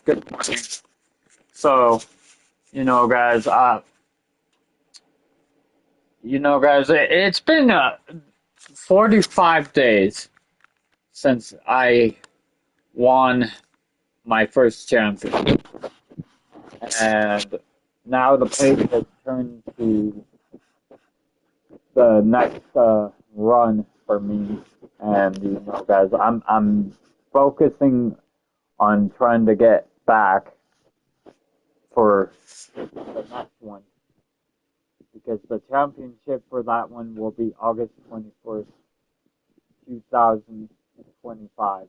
Good morning. So, you know, guys, it's been 45 days since I won my first championship, and now the page has turned to the next run for me. And you know, guys, I'm focusing on trying to get back for the next one because the championship for that one will be August 21st, 2025.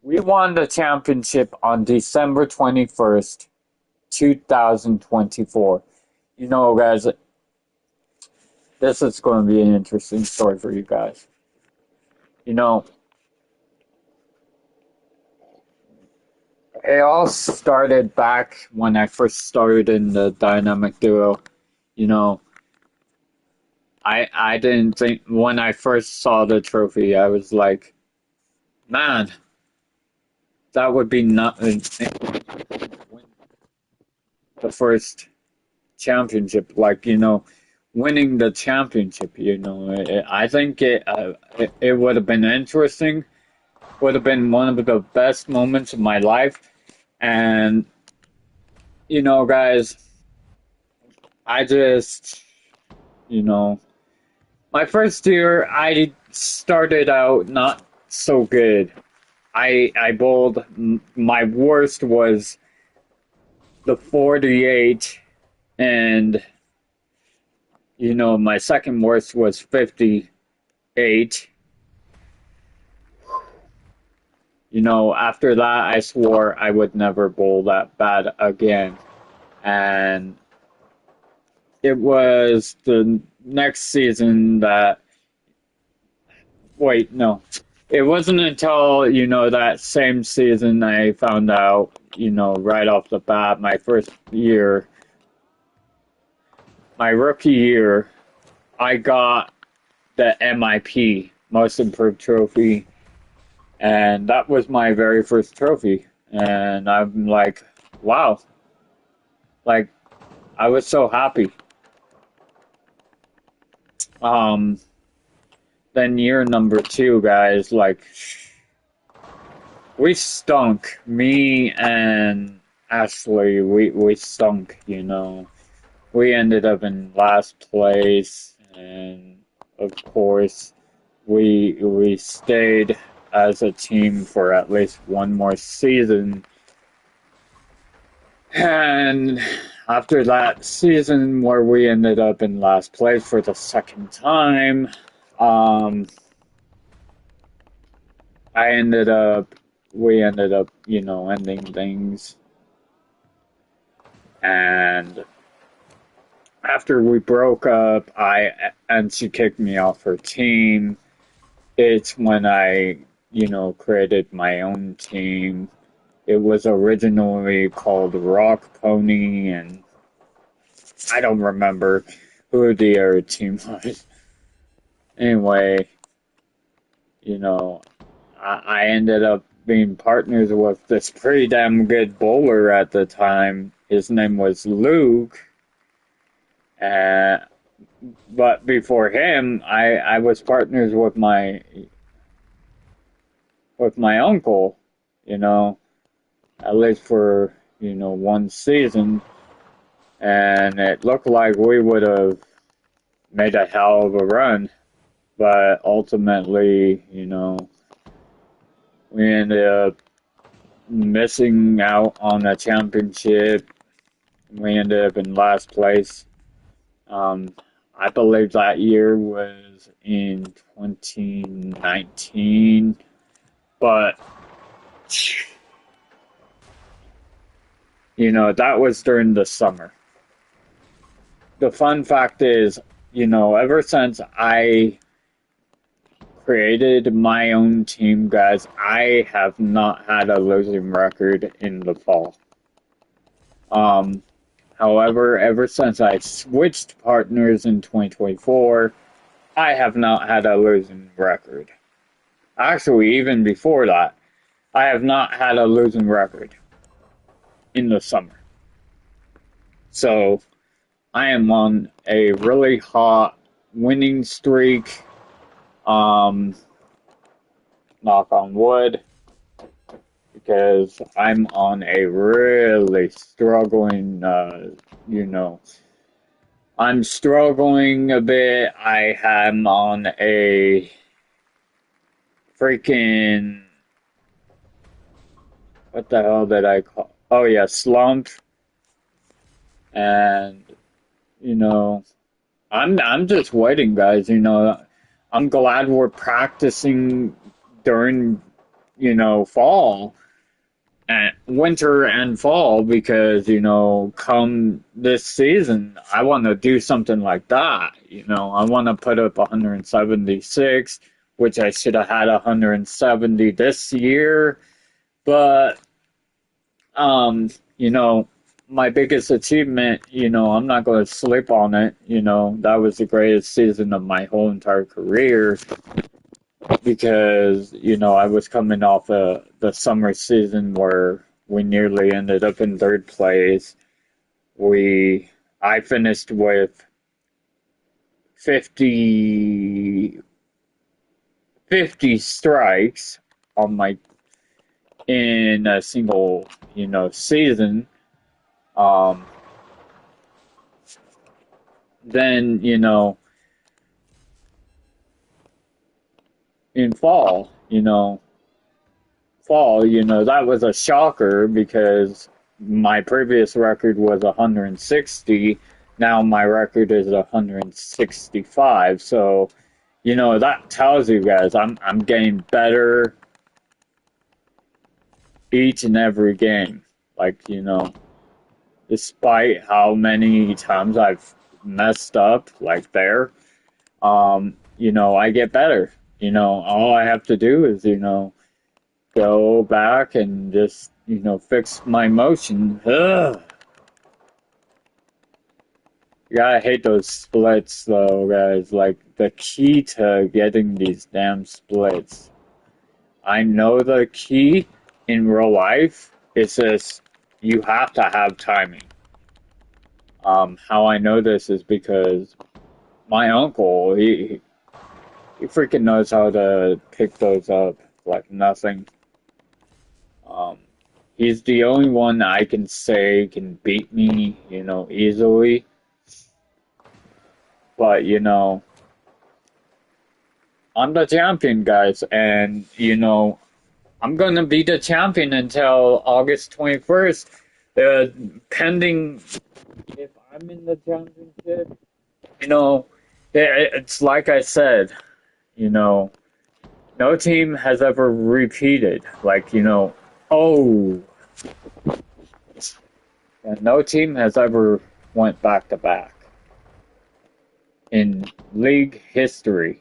We won the championship on December 21st, 2024. You know, guys, this is going to be an interesting story for you guys. You know, it all started back when I first started in the dynamic duo. You know, I didn't think when I first saw the trophy, I was like, man, that would be not win the first championship. Like, you know, winning the championship. You know, I think it would have been interesting. Would have been one of the best moments of my life. And you know, guys, I just, you know, my first year, I started out not so good. I bowled, my worst was the 48, and, you know, my second worst was 58. You know, after that, I swore I would never bowl that bad again. And it was the next season that, wait, no. It wasn't until, you know, that same season I found out, you know, right off the bat, my first year, my rookie year, I got the MIP, Most Improved Trophy, and that was my very first trophy. And I'm like, wow, like, I was so happy. Um, then year number two, guys, like, we stunk. Me and Ashley, we stunk, you know. We ended up in last place, and of course, we stayed as a team for at least one more season. And after that season where we ended up in last place for the second time, um, I ended up, we ended up, you know, ending things. And after we broke up, and she kicked me off her team. It's when I, you know, created my own team. It was originally called Rock Pony, and I don't remember who the other team was. Anyway, you know, I ended up being partners with this pretty damn good bowler at the time. His name was Luke. Uh, but before him, I was partners with my uncle, you know, at least for, you know, one season. And it looked like we would have made a hell of a run. But ultimately, you know, we ended up missing out on a championship. We ended up in last place. Um, I believe that year was in 2019, but you know, that was during the summer. The fun fact is, you know, ever since I created my own team, guys, I have not had a losing record in the fall. Um, However, ever since I switched partners in 2024, I have not had a losing record. Actually, even before that, I have not had a losing record in the summer. So I am on a really hot winning streak. Um, Knock on wood, because I'm on a really struggling, you know, I'm struggling a bit. I am on a freaking, what the hell did I call? Oh yeah, slump. And, you know, I'm just waiting, guys. I'm glad we're practicing during, fall and winter and fall, because, come this season, I want to do something like that. I want to put up 176, which I should have had 170 this year. But, um, you know, my biggest achievement, I'm not going to sleep on it. That was the greatest season of my whole entire career, because I was coming off the summer season where we nearly ended up in third place. I finished with 50 50 strikes on my in a single season. Um, then in fall, that was a shocker, because my previous record was 160. Now my record is 165. So, that tells you guys I'm getting better each and every game. Like, despite how many times I've messed up, like there, I get better. All I have to do is, go back and just, fix my motion. Ugh. You gotta hate those splits, though, guys. Like, the key to getting these damn splits. I know the key in real life is just you have to have timing. How I know this is because my uncle, he freaking knows how to pick those up like nothing. Um, he's the only one I can say can beat me, easily. But, I'm the champion, guys, and, I'm gonna be the champion until August 21st, uh, pending if I'm in the championship. You know, it's like I said, you know, no team has ever repeated. Like, oh, and no team has ever went back to back in league history.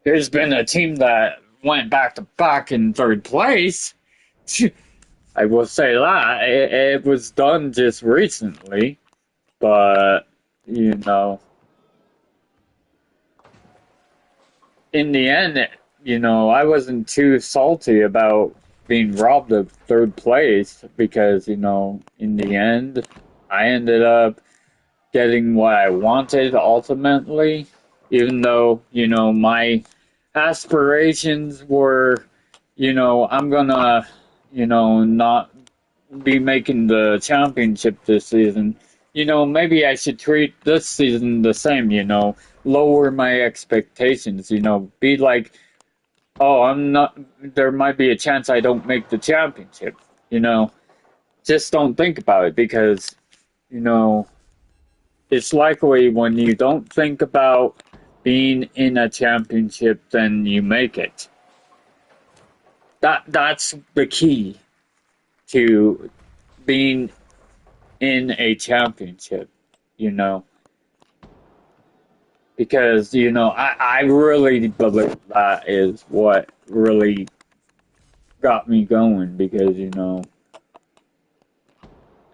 There's been a team that went back to back in third place. I will say that it was done just recently, but you know, in the end, I wasn't too salty about being robbed of third place, because in the end, I ended up getting what I wanted ultimately, even though my aspirations were, I'm gonna, not be making the championship this season. Maybe I should treat this season the same, lower my expectations, be like, oh, I'm not, there might be a chance I don't make the championship, you know, just don't think about it, because, you know, it's likely when you don't think about being in a championship, then you make it. That's the key to being in a championship, you know, because I really believe that is what really got me going, because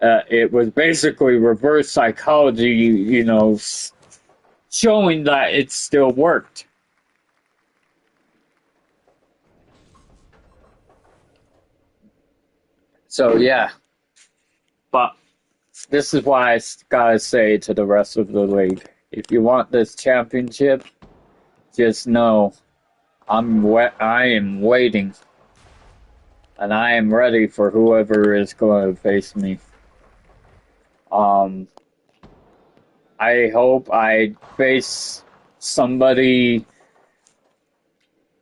it was basically reverse psychology, showing that it still worked. So yeah, but this is why gotta say to the rest of the league: if you want this championship, just know I am waiting, and I am ready for whoever is going to face me. Um, I hope I face somebody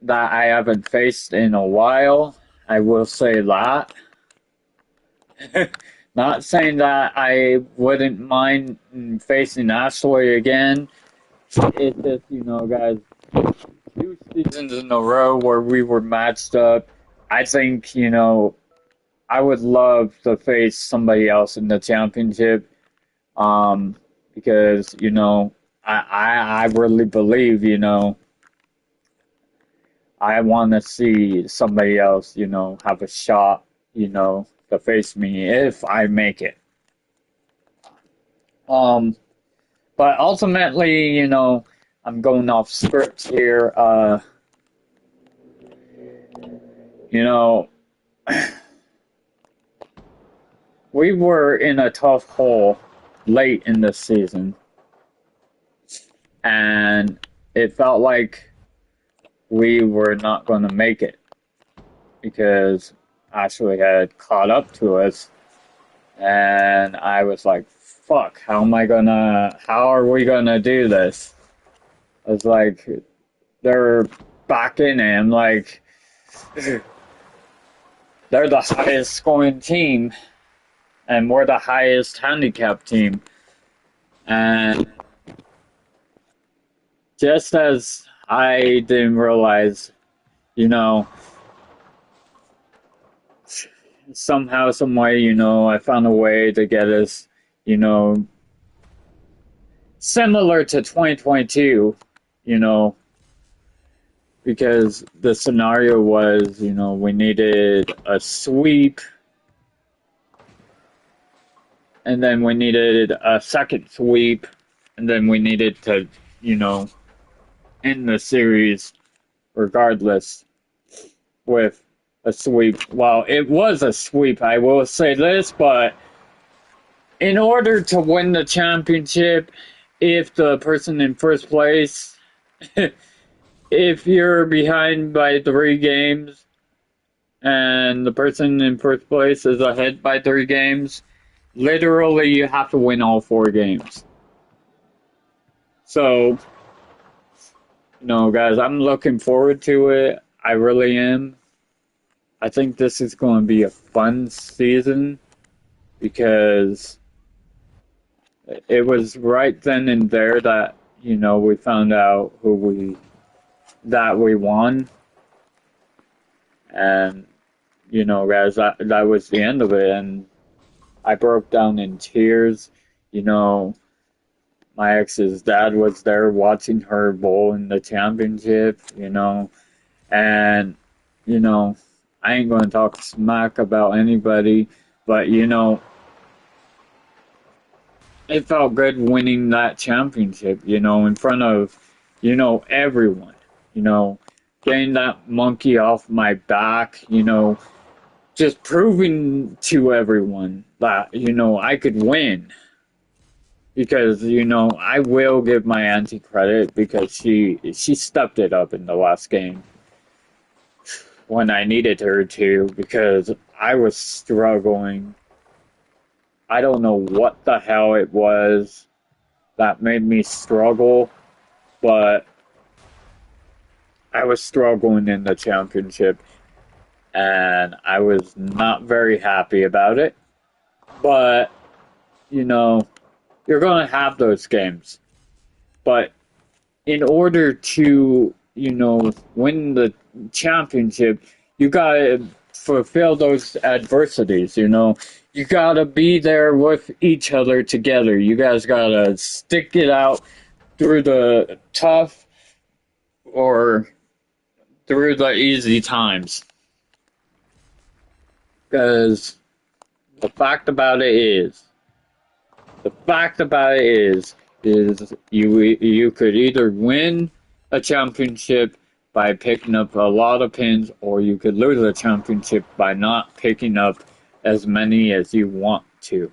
that I haven't faced in a while. I will say that. Not saying that I wouldn't mind facing Ashley again. It's just, guys, 2 seasons in a row where we were matched up. I think, I would love to face somebody else in the championship. Because, I really believe, I want to see somebody else, have a shot, to face me if I make it. Um, but ultimately, I'm going off script here. You know, we were in a tough hole late in the season, and it felt like we were not going to make it because Ashley had caught up to us, and I was like, "Fuck! How are we gonna do this?" I was like, "They're back in it." I'm like, "They're the highest scoring team, and we're the highest handicap team." And just as I didn't realize, you know, somehow, some way, I found a way to get us, you know, similar to 2022, you know, because the scenario was, we needed a sweep, and then we needed a second sweep, and then we needed to, end the series regardless with a sweep. Well, it was a sweep, I will say this, but in order to win the championship, if the person in first place, if you're behind by 3 games and the person in first place is ahead by 3 games, literally you have to win all 4 games. So, guys, I'm looking forward to it. I really am. I think this is going to be a fun season because it was right then and there that, we found out that we won. And, guys, that was the end of it. And I broke down in tears. My ex's dad was there watching her bowl in the championship, and, I ain't going to talk smack about anybody, but, it felt good winning that championship, in front of, everyone, getting that monkey off my back, just proving to everyone that, I could win. Because, I will give my auntie credit because she stepped it up in the last game when I needed her to because I was struggling. I don't know what the hell it was that made me struggle, but I was struggling in the championship and I was not very happy about it. But, you're going to have those games. But in order to, win the championship, you got to fulfill those adversities, You got to be there with each other together. You guys got to stick it out through the tough or through the easy times. Because the fact about it is, you could either win a championship by picking up a lot of pins, or you could lose a championship by not picking up as many as you want to.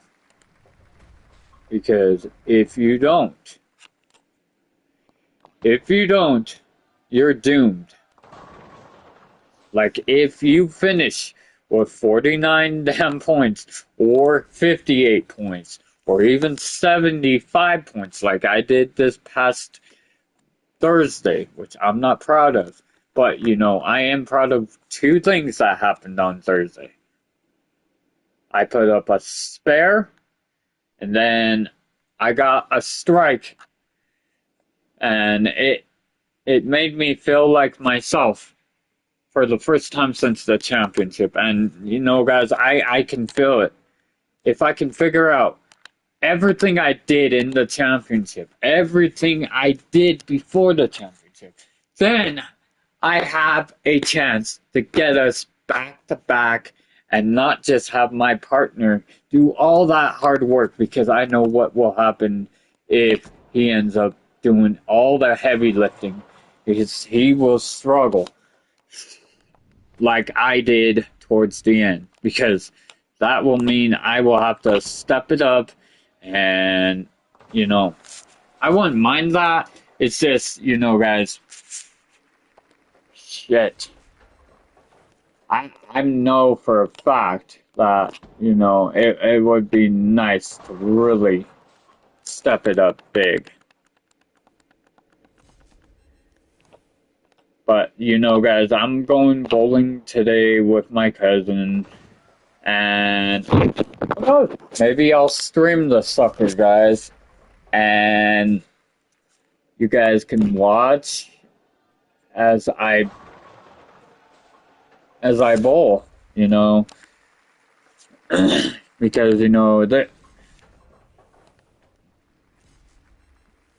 Because if you don't, you're doomed. Like, if you finish with 49 damn points, or 58 points, or even 75 points, like I did this past Thursday, which I'm not proud of. But, I am proud of two things that happened on Thursday. I put up a spare, and then I got a strike, and it made me feel like myself for the first time since the championship. And, guys, I can feel it. If I can figure out everything I did in the championship, everything I did before the championship, then I have a chance to get us back to back and not just have my partner do all that hard work, because I know what will happen if he ends up doing all the heavy lifting, because he will struggle like I did towards the end, because that will mean I will have to step it up. And I wouldn't mind that. It's just, guys, shit. I know for a fact that, it would be nice to really step it up big. But, guys, I'm going bowling today with my cousin, and maybe I'll stream the sucker, guys, and you guys can watch as I bowl, because that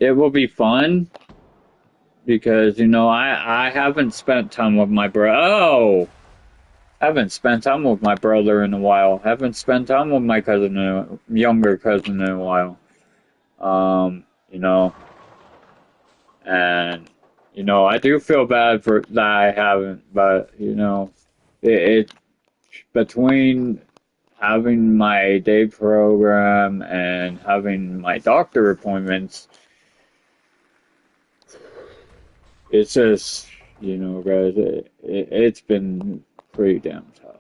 it will be fun, because I haven't spent time with my bro. Oh, haven't spent time with my brother in a while. Haven't spent time with my younger cousin in a while. Um, you know, and I do feel bad for that I haven't, but it between having my day program and having my doctor appointments, it's just, guys, it's been pretty damn tough.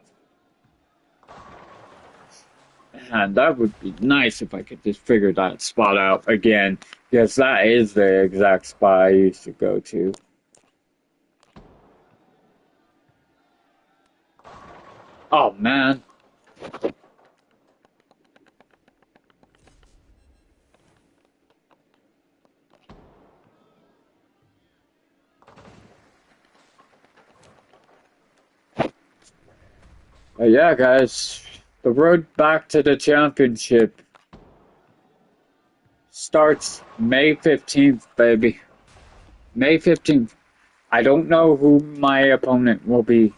And that would be nice if I could just figure that spot out again, because that is the exact spot I used to go to. Oh, man. Yeah, guys, the road back to the championship starts May 15th, baby. May 15th. I don't know who my opponent will be.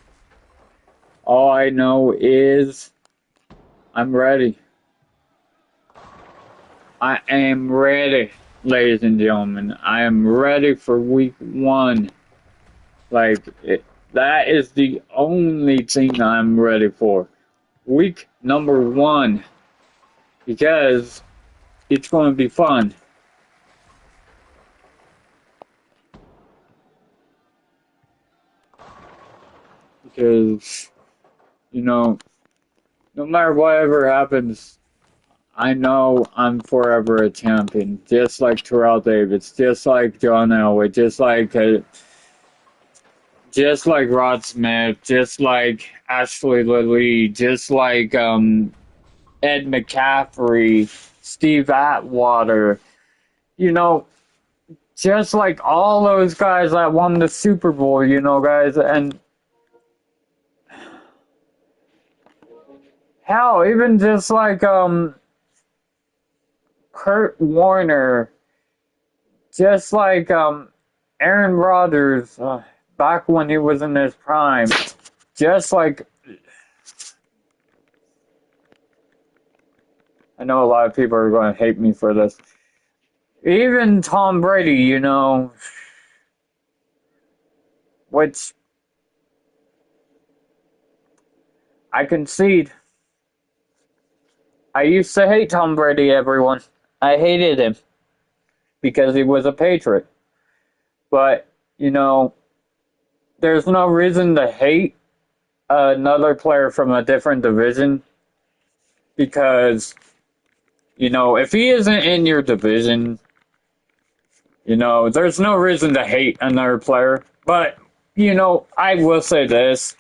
All I know is I'm ready. I am ready, ladies and gentlemen. I am ready for week one. Like, that is the only thing I'm ready for. Week number one. Because it's going to be fun. Because, no matter whatever happens, I know I'm forever a champion. Just like Terrell Davis, just like John Elway, just like Rod Smith, just like Ashley Lilly, just like Ed McCaffrey, Steve Atwater, just like all those guys that won the Super Bowl, guys, and hell, even just like Kurt Warner, just like Aaron Rodgers, back when he was in his prime, just like, I know a lot of people are going to hate me for this. Even Tom Brady, which I concede, I used to hate Tom Brady, everyone. I hated him because he was a Patriot. But, you know, there's no reason to hate another player from a different division because, you know, if he isn't in your division, you know, there's no reason to hate another player. But, you know, I will say this.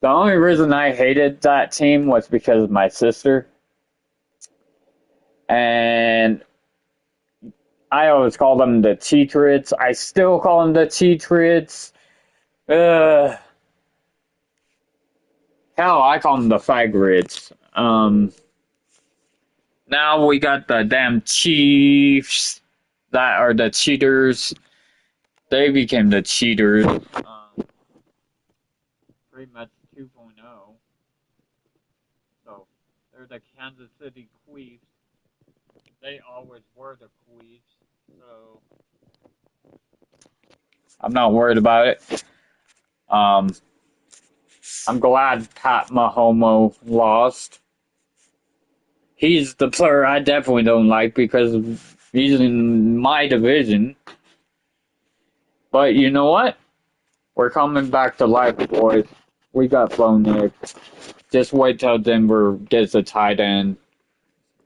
The only reason I hated that team was because of my sister. And I always call them the Cheatriots. I still call them the Cheatriots. Hell, I call them the Fagrids. Now we got the damn Chiefs that are the cheaters. They became the cheaters. Pretty much 2.0. So they're the Kansas City Chiefs. They always were the Chiefs. So I'm not worried about it. I'm glad Pat Mahomes lost. He's the player I definitely don't like because he's in my division. But you know what? We're coming back to life, boys. We got Bo Nick. Just wait till Denver gets a tight end.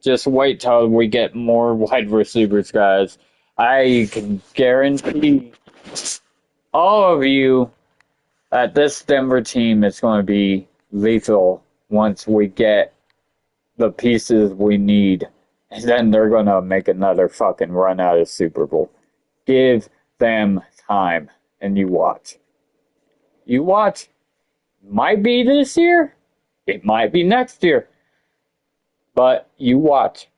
Just wait till we get more wide receivers, guys. I can guarantee all of you that this Denver team is going to be lethal once we get the pieces we need. And then they're going to make another fucking run out of Super Bowl. Give them time and you watch. You watch. Might be this year. It might be next year. But you watch.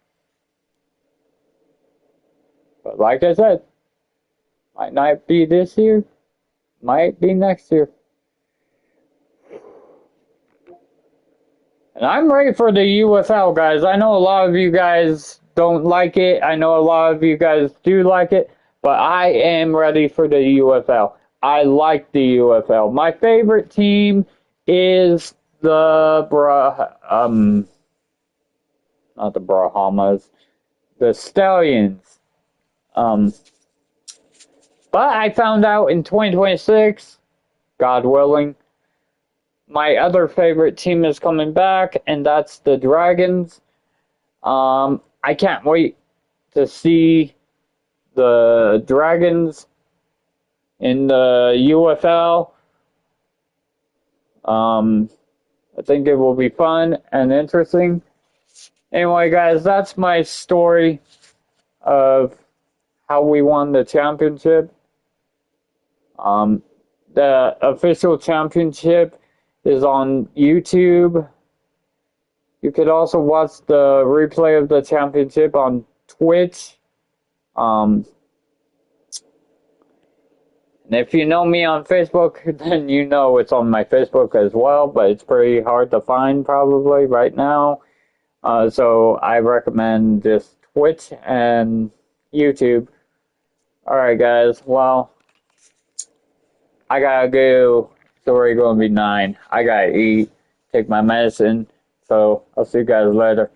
But like I said, might not be this year. Might be next year. And I'm ready for the UFL, guys. I know a lot of you guys don't like it. I know a lot of you guys do like it. But I am ready for the UFL. I like the UFL. My favorite team is the not the Bahamas, the Stallions. But I found out in 2026, God willing, my other favorite team is coming back, and that's the Dragons. I can't wait to see the Dragons in the UFL. I think it will be fun and interesting. Anyway, guys, that's my story of how we won the championship. The official championship is on YouTube. You could also watch the replay of the championship on Twitch. And if you know me on Facebook, then you know it's on my Facebook as well, but it's pretty hard to find probably right now. So I recommend just Twitch and YouTube. Alright, guys. Well, I gotta go. It's already gonna be 9. I gotta eat, take my medicine. So I'll see you guys later.